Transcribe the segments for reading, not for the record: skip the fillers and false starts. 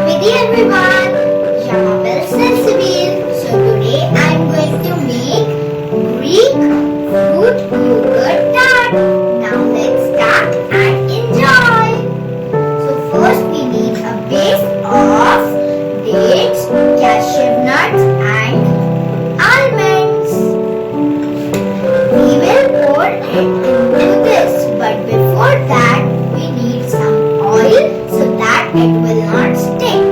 Namaste everyone, Yamavel Sensibir. So today I am going to make Greek fruit yogurt tart. Now let's start and enjoy. So first we need a base of dates, cashew nuts and almonds. We will pour it into this, but before that we need some oil so that it will not stick.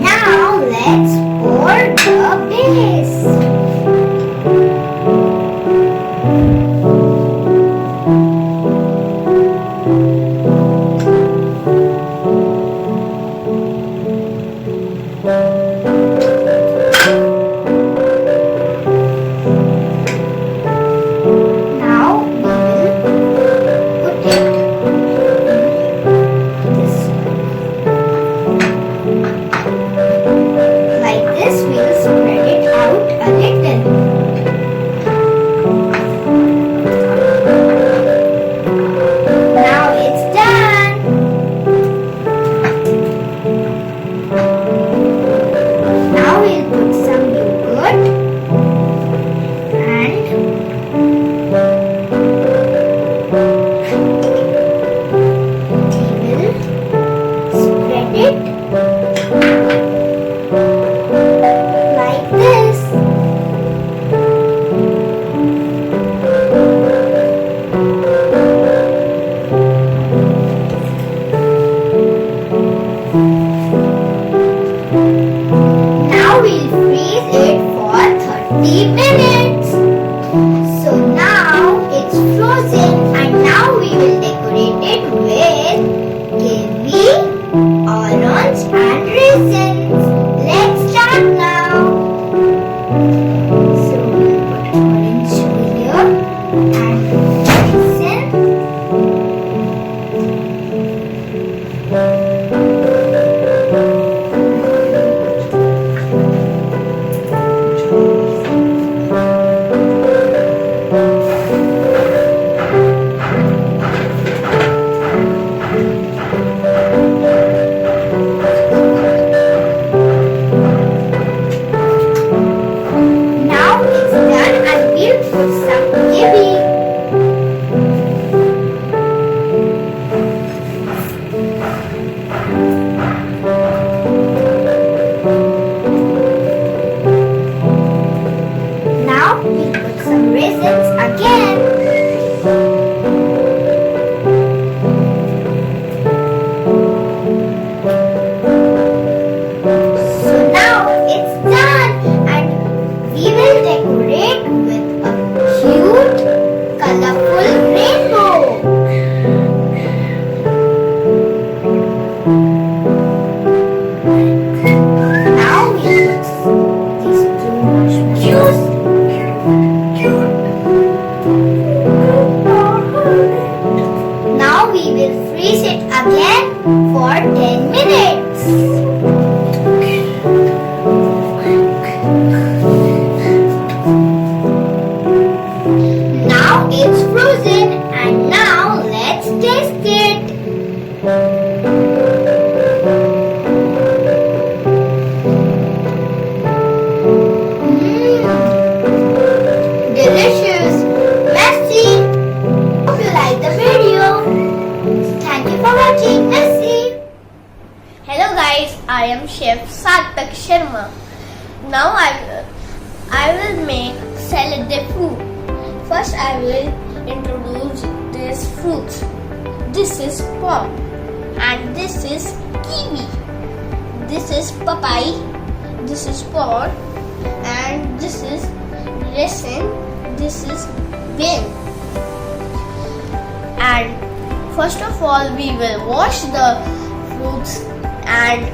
Now let's pour the base. Minutes. So now it's frozen and now we will decorate it with kiwi, orange and raisins. Let's start now. So we'll put orange here and raisin. Freeze it again for 10 minutes. Now it's frozen and now let's taste it. Delicious, messy. Hope you like the video. Thank you for watching. Merci. Hello guys, I am Chef Sarthak Sharma. Now I will make salad de fruit. First I will introduce these fruits. This is plum and this is kiwi. This is papaya. This is pear and this is raisin. This is bean. And first of all, we will wash the fruits and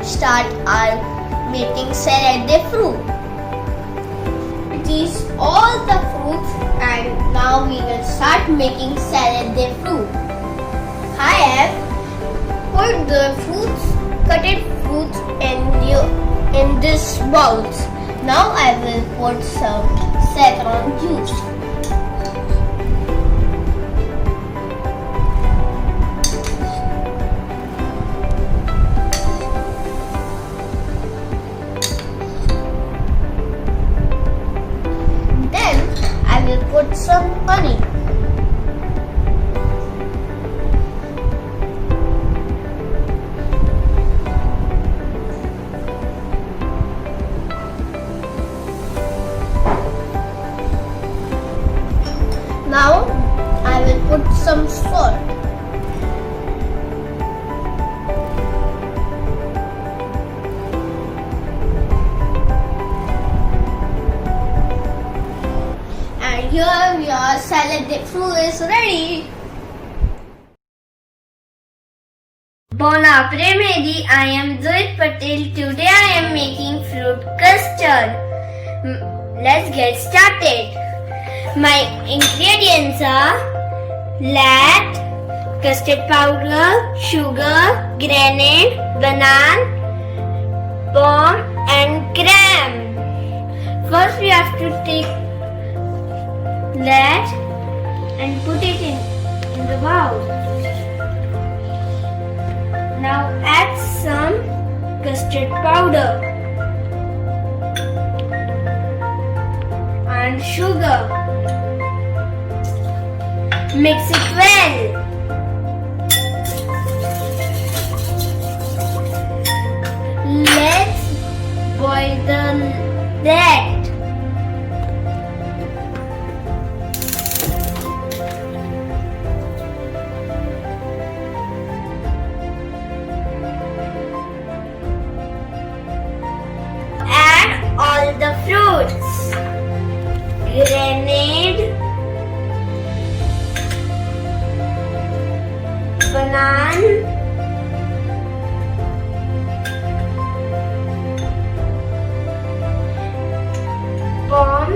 start our making salad de fruit. These all the fruits and now we will start making salad de fruit. I have put the fruits, cutted fruits in this bowls. Now I will put some saffron juice. Then I will put some honey. Now I will put some salt. And here your salad de fruit is ready. Bon après-midi, I am Zoid Patel. Today I am making fruit custard. Let's get started. My ingredients are latte, custard powder, sugar, granite, banana, bomb and cream. First we have to take latte and put it in the bowl. Now add some custard powder and sugar. Mix it well. Let's boil the latte. Add all the fruits. Grenade, banana, bomb,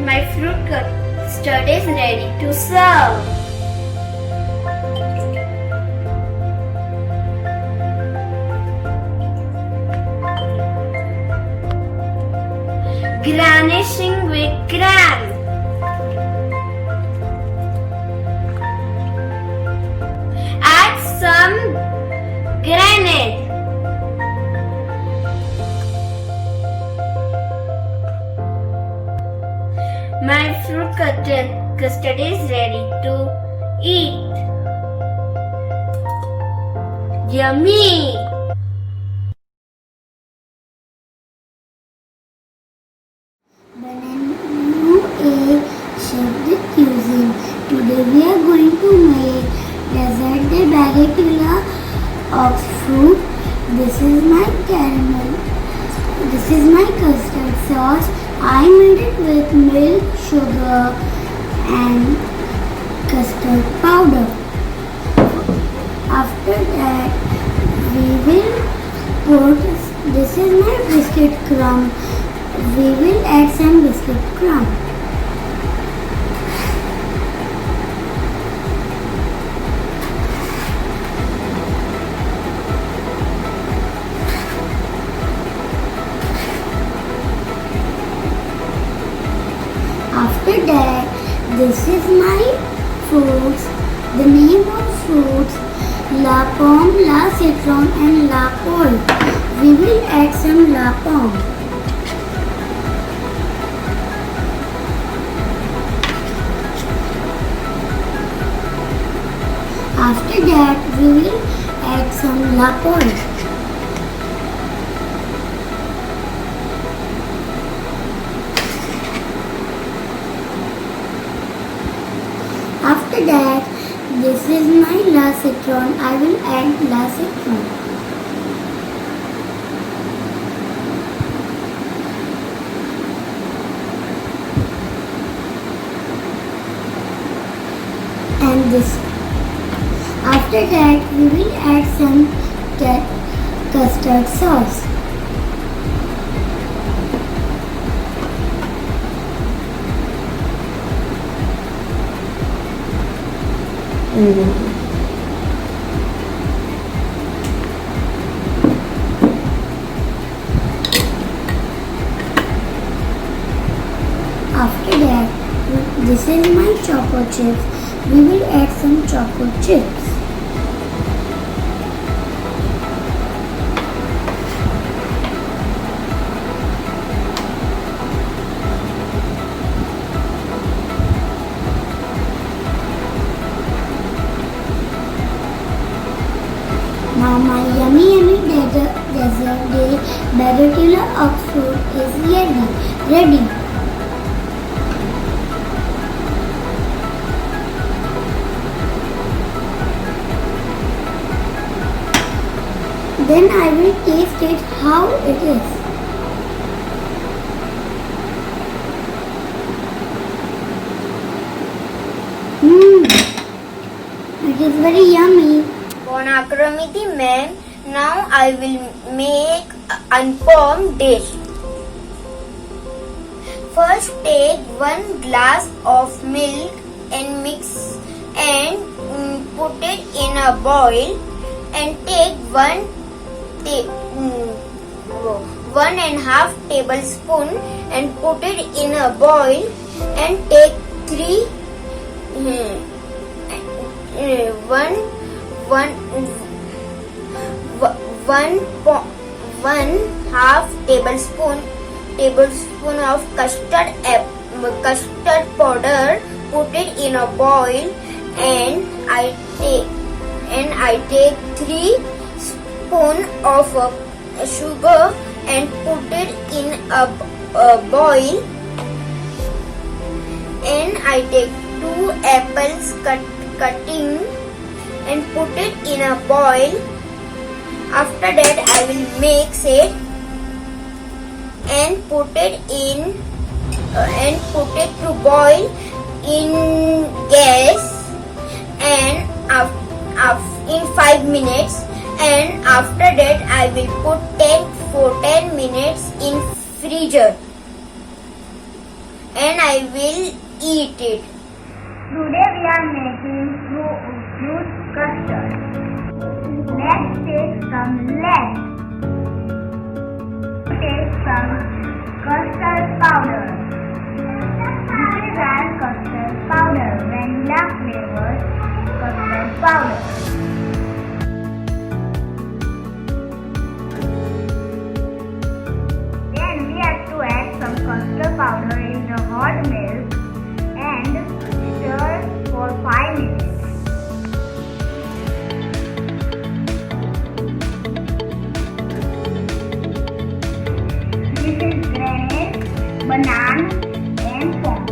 my fruit custard is ready to serve. Garnishing with cream. Add some granite. My fruit custard is ready to eat. Yummy! Banana a chef cuisine. Today we are going to make dessert de bagatella of fruit. This is my caramel. This is my custard sauce. I made it with milk, sugar and custard powder. After that we will put, this is my biscuit crumb. We will add some biscuit crumb. After that, this is my fruits. The name of fruits: la pomme, la citron and la cole. We will add some la pomme. After that, we will add some la pole. After that, this is my la citron. I will add la citron. And this. After that, we will add some custard sauce. This is my choco chips. We will add some choco chips. Now my yummy dessert day bagatella of fruit is ready. Then I will taste it how it is. It is very yummy. Bon après-midi, ma'am. Now I will make unformed dish. First, take 1 glass of milk and mix and put it in a boil, and take 1.5 tablespoon and put it in a boil, and take 1.5 tablespoon of custard powder, put it in a boil, and I take 3 spoon of sugar and put it in a boil, and I take 2 apples cutting and put it in a boil. After that I will mix it and put it to boil in gas and in 5 minutes, and after that I will put 10 minutes in freezer and I will eat it. Today we are making fruit custard. Let's take some custard powder. This is our custard powder, vanilla flavored custard powder. Then we have to add some custard powder in the hot milk and stir for 5 minutes. This is granite, banana and foam.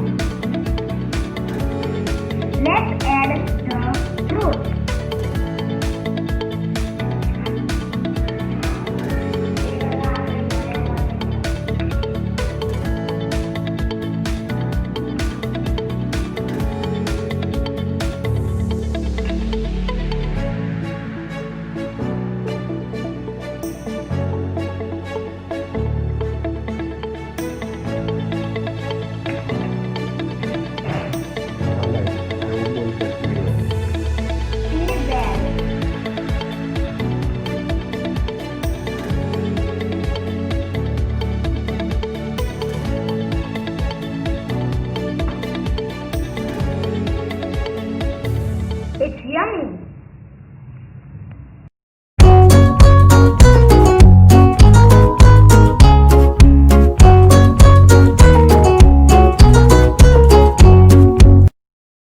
Let's add the fruit. It's yummy.